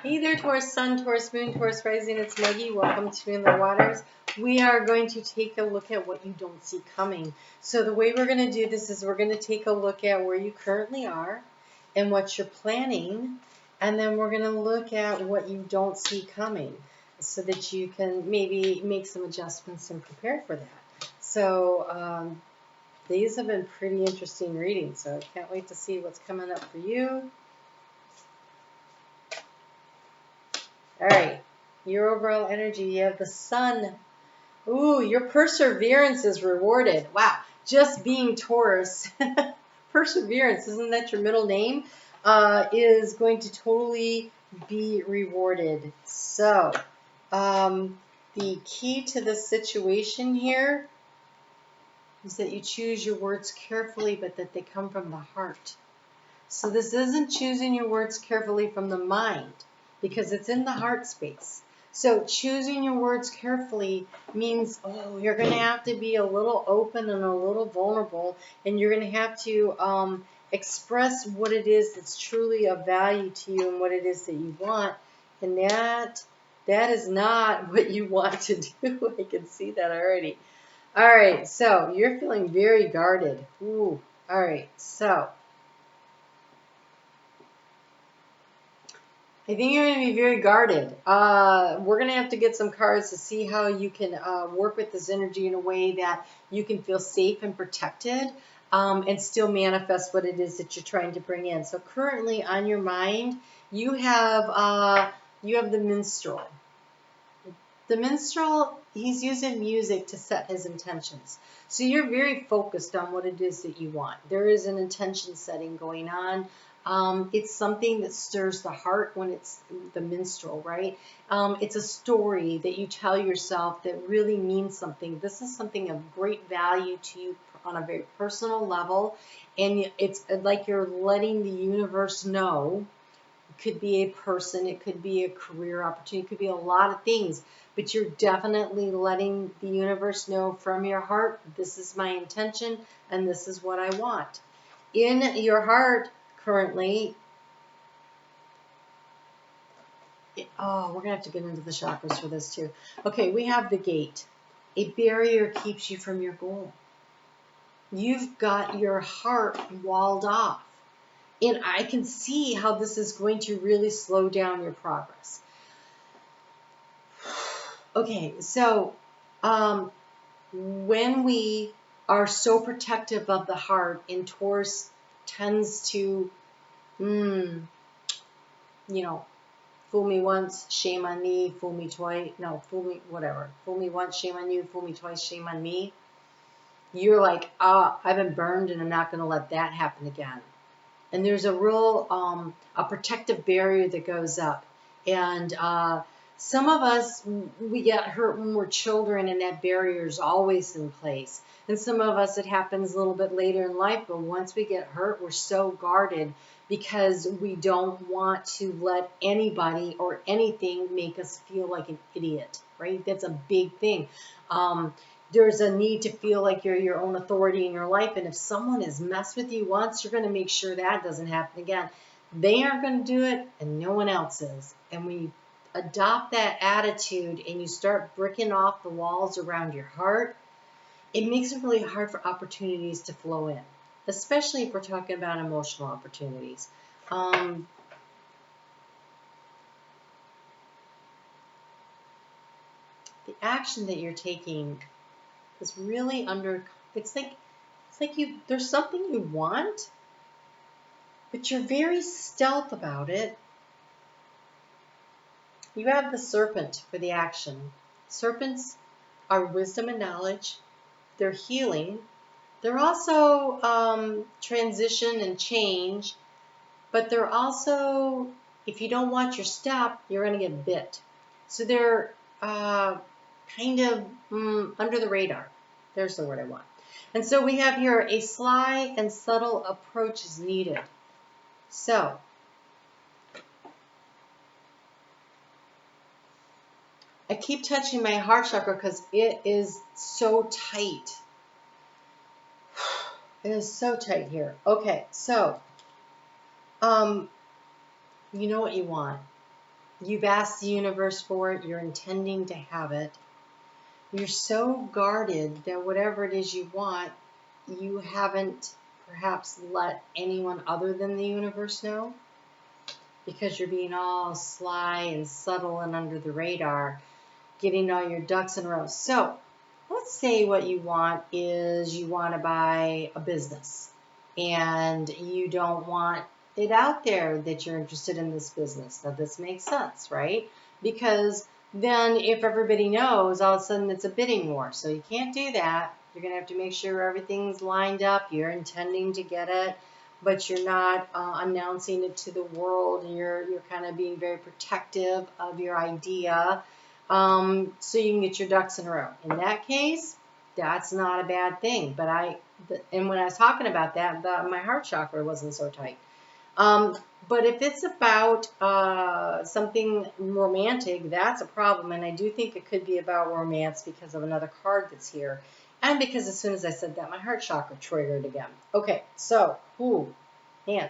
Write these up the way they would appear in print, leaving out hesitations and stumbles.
Hey there, Taurus Sun, Taurus Moon, Taurus Rising. It's Maggie. Welcome to Moonlit Waters. We are going to take a look at what you don't see coming. So the way we're going to do this is we're going to take a look at where you currently are and what you're planning. And then we're going to look at what you don't see coming so that you can maybe make some adjustments and prepare for that. So these have been pretty interesting readings. So I can't wait to see what's coming up for you. All right, your overall energy, you have the Sun. Ooh, your perseverance is rewarded. Wow, just being Taurus, perseverance, isn't that your middle name? Is going to totally be rewarded. So, the key to the situation here is that you choose your words carefully, but that they come from the heart. So this isn't choosing your words carefully from the mind, because it's in the heart space. So choosing your words carefully means, you're going to have to be a little open and a little vulnerable, and you're going to have to express what it is that's truly of value to you and what it is that you want. And that is not what you want to do. I can see that already. All right, so you're feeling very guarded. Ooh, all right, so I think you're going to be very guarded. We're going to have to get some cards to see how you can work with this energy in a way that you can feel safe and protected and still manifest what it is that you're trying to bring in. So currently on your mind, you have the minstrel. The minstrel, he's using music to set his intentions. So you're very focused on what it is that you want. There is an intention setting going on. It's something that stirs the heart when it's the minstrel, right? It's a story that you tell yourself that really means something. This is something of great value to you on a very personal level. And it's like you're letting the universe know. It could be a person, it could be a career opportunity, it could be a lot of things. But you're definitely letting the universe know from your heart, this is my intention and this is what I want. In your heart currently, we're going to have to get into the chakras for this too. Okay, we have the gate. A barrier keeps you from your goal. You've got your heart walled off. And I can see how this is going to really slow down your progress. Okay, so when we are so protective of the heart, and Taurus tends to, fool me once, shame on me, fool me twice, no, fool me, whatever. Fool me once, shame on you, fool me twice, shame on me. You're like, I've been burned and I'm not going to let that happen again. And there's a real, a protective barrier that goes up. And some of us, we get hurt when we're children, and that barrier is always in place. And some of us, it happens a little bit later in life, but once we get hurt, we're so guarded because we don't want to let anybody or anything make us feel like an idiot, right? That's a big thing. There's a need to feel like you're your own authority in your life. And if someone has messed with you once, you're going to make sure that doesn't happen again. They aren't going to do it, and no one else is. And when you adopt that attitude and you start bricking off the walls around your heart, it makes it really hard for opportunities to flow in, especially if we're talking about emotional opportunities. The action that you're taking is really it's like there's something you want, but you're very stealth about it. You have the serpent for the action. Serpents are wisdom and knowledge. They're healing. They're also transition and change, but they're also, if you don't watch your step, you're going to get bit. So they're kind of under the radar. There's the word I want. And so we have here a sly and subtle approach is needed. So I keep touching my heart chakra because it is so tight. It is so tight here. Okay, so you know what you want. You've asked the universe for it. You're intending to have it. You're so guarded that whatever it is you want, you haven't perhaps let anyone other than the universe know, because you're being all sly and subtle and under the radar, getting all your ducks in a row. So let's say what you want is you want to buy a business and you don't want it out there that you're interested in this business. Now this makes sense, right? Because then if everybody knows, all of a sudden it's a bidding war. So you can't do that. You're going to have to make sure everything's lined up. You're intending to get it, but you're not announcing it to the world. You're kind of being very protective of your idea, so you can get your ducks in a row. In that case, that's not a bad thing. But and when I was talking about that, my heart chakra wasn't so tight. But if it's about something romantic, that's a problem. And I do think it could be about romance because of another card that's here. And because as soon as I said that, my heart chakra triggered again. Okay, so, man.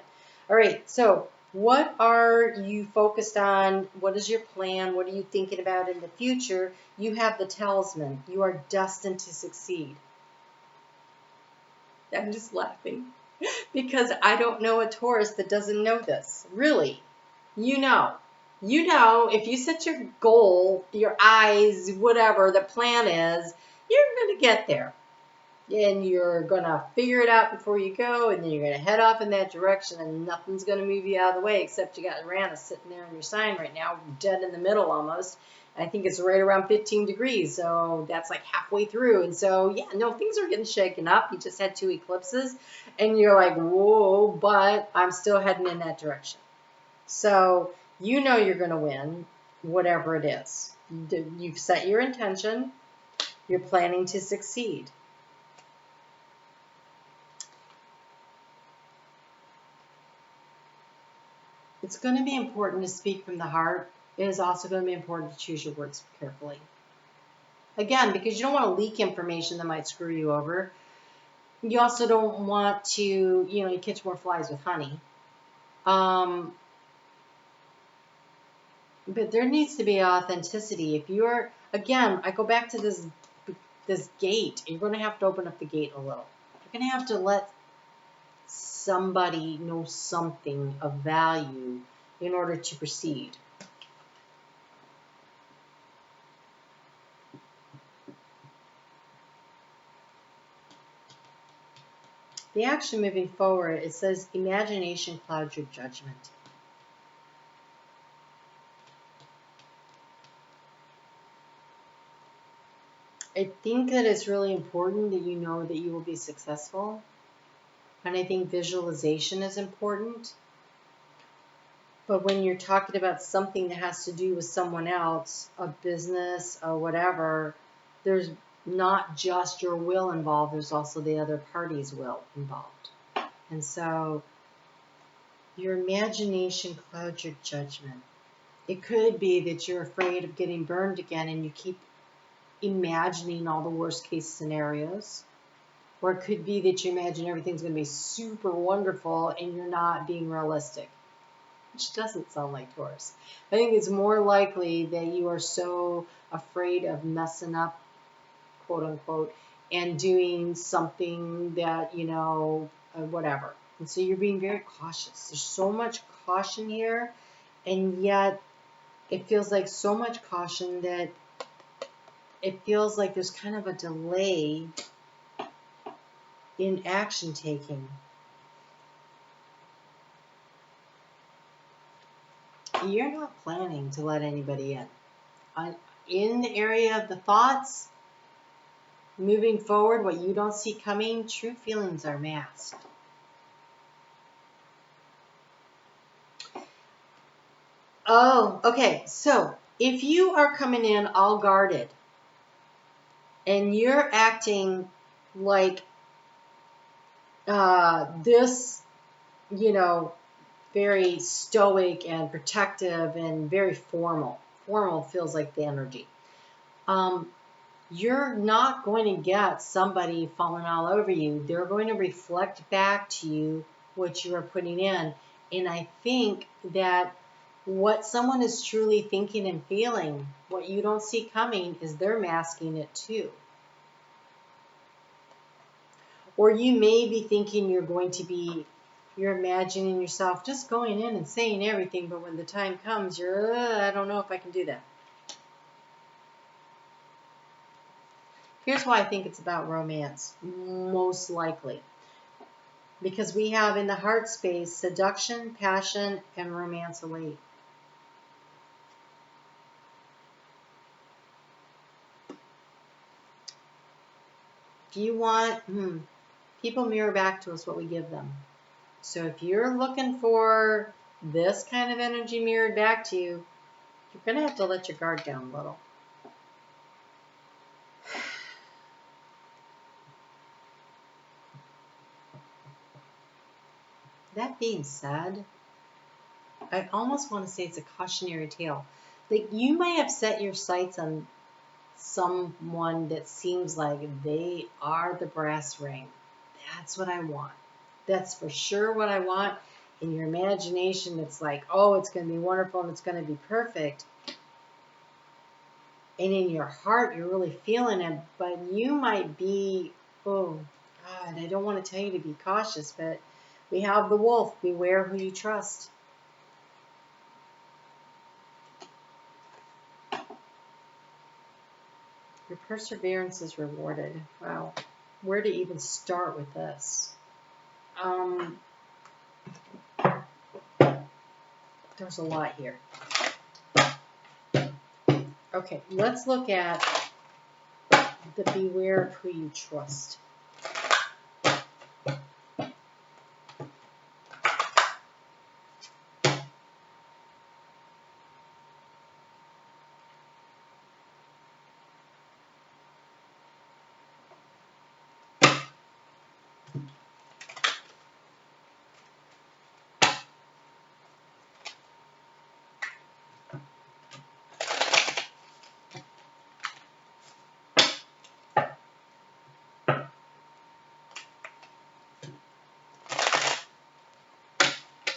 All right, so what are you focused on? What is your plan? What are you thinking about in the future? You have the talisman. You are destined to succeed. I'm just laughing because I don't know a Taurus that doesn't know this. Really, you know, if you set your goal, your eyes, whatever the plan is, you're going to get there. And you're going to figure it out before you go, and then you're going to head off in that direction, and nothing's going to move you out of the way except you got Uranus sitting there in your sign right now, dead in the middle almost. I think it's right around 15 degrees, so that's like halfway through. And so, yeah, no, things are getting shaken up. You just had 2 eclipses, and you're like, whoa, but I'm still heading in that direction. So you know you're going to win, whatever it is. You've set your intention. You're planning to succeed. It's going to be important to speak from the heart. It is also going to be important to choose your words carefully. Again, because you don't want to leak information that might screw you over. You also don't want to, you catch more flies with honey. But there needs to be authenticity. If you're, again, I go back to this gate. You're going to have to open up the gate a little. You're going to have to let somebody know something of value in order to proceed. The action moving forward, it says imagination clouds your judgment. I think that it's really important that you know that you will be successful. And I think visualization is important. But when you're talking about something that has to do with someone else, a business or whatever, there's not just your will involved, there's also the other party's will involved. And so your imagination clouds your judgment. It could be that you're afraid of getting burned again and you keep imagining all the worst case scenarios. Or it could be that you imagine everything's going to be super wonderful and you're not being realistic, which doesn't sound like Taurus. I think it's more likely that you are so afraid of messing up, quote unquote, and doing something that, whatever. And so you're being very cautious. There's so much caution here, and yet it feels like so much caution that it feels like there's kind of a delay in action taking. You're not planning to let anybody in. In the area of the thoughts, moving forward, what you don't see coming, true feelings are masked. Oh, okay. So if you are coming in all guarded and you're acting like this, very stoic and protective and very formal. Formal feels like the energy. You're not going to get somebody falling all over you. They're going to reflect back to you what you are putting in. And I think that what someone is truly thinking and feeling, what you don't see coming, is they're masking it too. Or you may be thinking you're imagining yourself just going in and saying everything, but when the time comes, I don't know if I can do that. Here's why I think it's about romance, most likely. Because we have in the heart space seduction, passion, and romance await. Do you want, people mirror back to us what we give them. So if you're looking for this kind of energy mirrored back to you, you're going to have to let your guard down a little. That being said, I almost want to say it's a cautionary tale. Like, you might have set your sights on someone that seems like they are the brass ring. That's what I want. That's for sure what I want. In your imagination, it's like, oh, it's going to be wonderful and it's going to be perfect. And in your heart, you're really feeling it. But you might be, oh, God, I don't want to tell you to be cautious, but we have the wolf. Beware who you trust. Your perseverance is rewarded. Wow. Where to even start with this? There's a lot here. Okay, let's look at the beware of who you trust.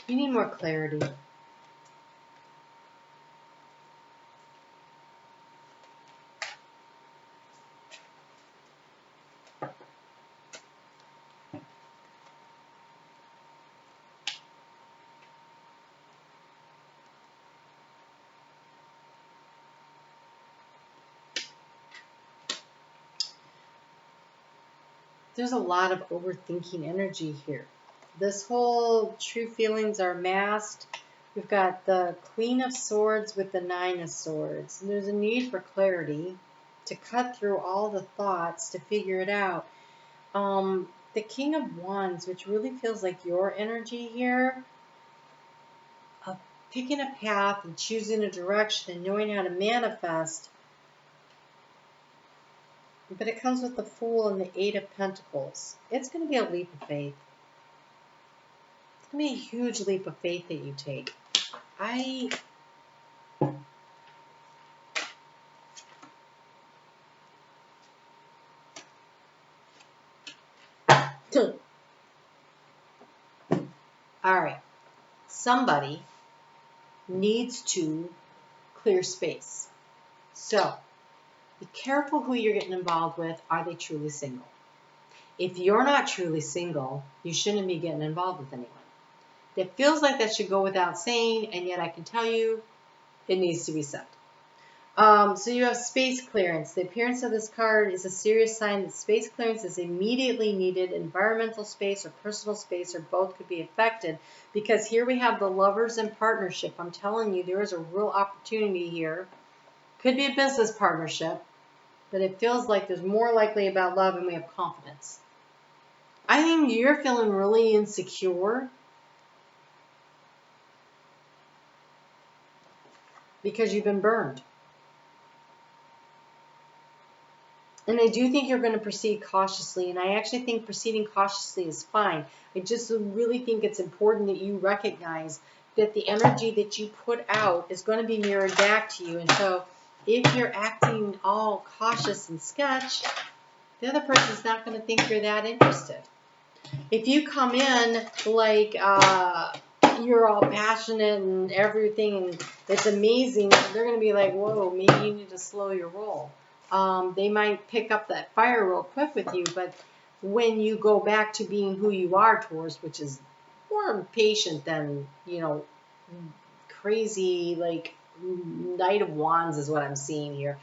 You need more clarity. There's a lot of overthinking energy here. This whole true feelings are masked. We've got the Queen of Swords with the Nine of Swords. And there's a need for clarity to cut through all the thoughts to figure it out. The King of Wands, which really feels like your energy here, of picking a path and choosing a direction and knowing how to manifest. But it comes with the Fool and the Eight of Pentacles. It's going to be a leap of faith. It's going to be a huge leap of faith that you take. All right. Somebody needs to clear space. So, be careful who you're getting involved with. Are they truly single? If you're not truly single, you shouldn't be getting involved with anyone. It feels like that should go without saying, and yet I can tell you it needs to be said. So you have space clearance. The appearance of this card is a serious sign that space clearance is immediately needed. Environmental space or personal space or both could be affected, because here we have the Lovers in partnership. I'm telling you, there is a real opportunity here. Could be a business partnership, but it feels like there's more likely about love, and we have confidence. I think you're feeling really insecure because you've been burned. And I do think you're going to proceed cautiously, and I actually think proceeding cautiously is fine. I just really think it's important that you recognize that the energy that you put out is going to be mirrored back to you. And so if you're acting all cautious and sketch, the other person's not going to think you're that interested. If you come in like you're all passionate and everything, and it's amazing, they're going to be like, whoa, maybe you need to slow your roll. They might pick up that fire real quick with you, but when you go back to being who you are, Taurus, which is more patient than, crazy, like, Knight of Wands is what I'm seeing here.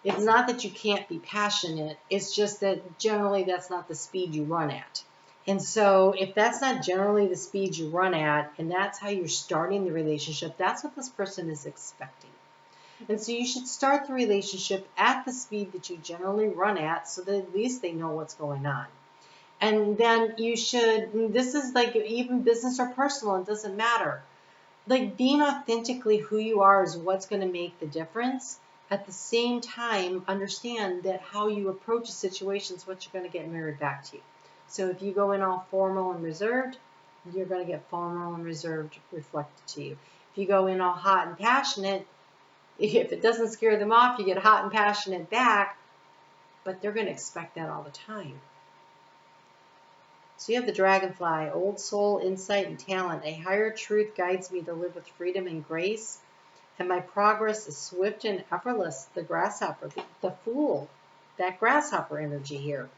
It's not that you can't be passionate. It's just that generally that's not the speed you run at. And so if that's not generally the speed you run at, and that's how you're starting the relationship, that's what this person is expecting. And so you should start the relationship at the speed that you generally run at, so that at least they know what's going on. And then you should, this is like even business or personal, it doesn't matter. Like, being authentically who you are is what's going to make the difference. At the same time, understand that how you approach a situation is what you're going to get mirrored back to you. So if you go in all formal and reserved, you're going to get formal and reserved reflected to you. If you go in all hot and passionate, if it doesn't scare them off, you get hot and passionate back, but they're going to expect that all the time. So you have the dragonfly, old soul, insight, and talent. A higher truth guides me to live with freedom and grace, and my progress is swift and effortless. The grasshopper, the fool, that grasshopper energy here.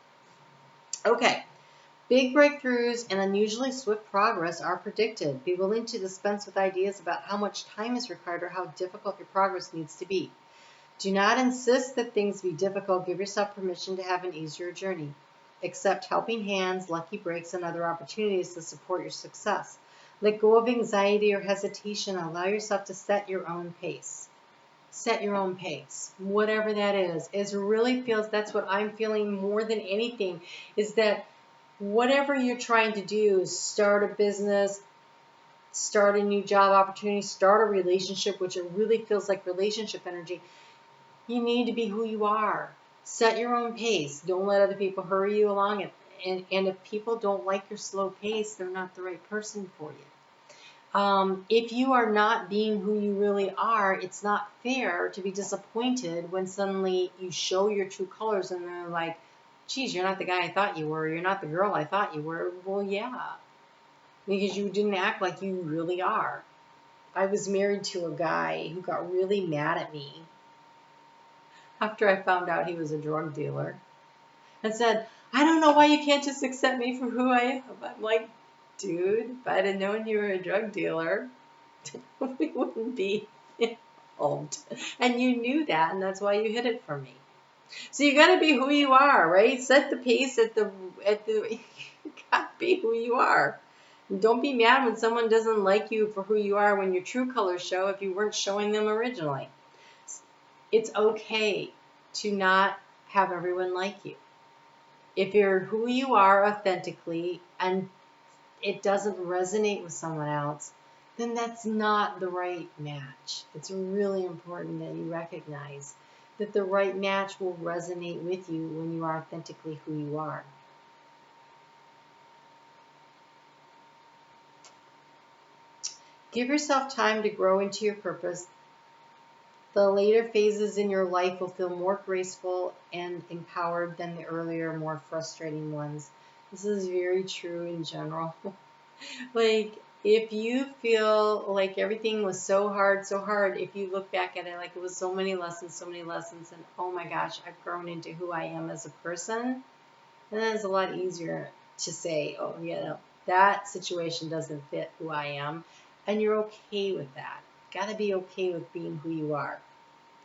Okay. Big breakthroughs and unusually swift progress are predicted. Be willing to dispense with ideas about how much time is required or how difficult your progress needs to be. Do not insist that things be difficult. Give yourself permission to have an easier journey. Accept helping hands, lucky breaks, and other opportunities to support your success. Let go of anxiety or hesitation. Allow yourself to set your own pace. Set your own pace, whatever that is. It really feels, that's what I'm feeling more than anything, is that whatever you're trying to do, start a business, start a new job opportunity, start a relationship, which it really feels like relationship energy, you need to be who you are. Set your own pace. Don't let other people hurry you along. And if people don't like your slow pace, they're not the right person for you. If you are not being who you really are, it's not fair to be disappointed when suddenly you show your true colors and they're like, geez, you're not the guy I thought you were. You're not the girl I thought you were. Well, yeah, because you didn't act like you really are. I was married to a guy who got really mad at me after I found out he was a drug dealer and said, I don't know why you can't just accept me for who I am. I'm like, dude, if I'd have known you were a drug dealer, we wouldn't be involved. And you knew that, and that's why you hid it from me. So you got to be who you are, right? Set the pace at the you got to be who you are. And don't be mad when someone doesn't like you for who you are when your true colors show if you weren't showing them originally. It's okay to not have everyone like you. If you're who you are authentically and it doesn't resonate with someone else, then that's not the right match. It's really important that you recognize that the right match will resonate with you when you are authentically who you are. Give yourself time to grow into your purpose. The later phases in your life will feel more graceful and empowered than the earlier, more frustrating ones. This is very true in general. Like, if you feel like everything was so hard, if you look back at it like it was so many lessons, and oh my gosh, I've grown into who I am as a person, then it's a lot easier to say, oh, that situation doesn't fit who I am, and you're okay with that. Got to be okay with being who you are.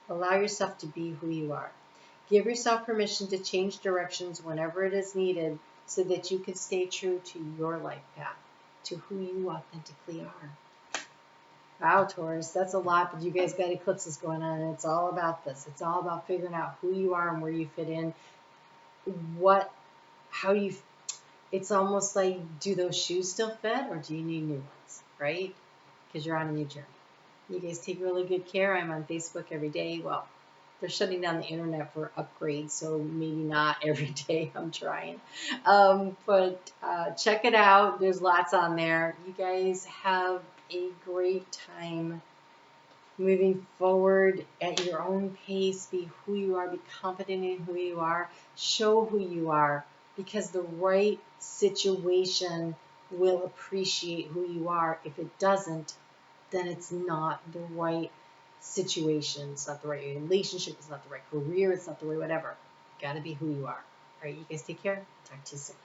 Allow yourself to be who you are. Give yourself permission to change directions whenever it is needed so that you can stay true to your life path, to who you authentically are. Wow, Taurus, that's a lot, but you guys got eclipses going on, and it's all about this. It's all about figuring out who you are and where you fit in. It's almost like, do those shoes still fit, or do you need new ones, right? Because you're on a new journey. You guys take really good care. I'm on Facebook every day. Well, they're shutting down the internet for upgrades, so maybe not every day. I'm trying. But check it out. There's lots on there. You guys have a great time moving forward at your own pace. Be who you are. Be confident in who you are. Show who you are, because the right situation will appreciate who you are. If it doesn't, then it's not the right situation. It's not the right relationship. It's not the right career. It's not the right whatever. Got to be who you are. All right, you guys take care. Talk to you soon.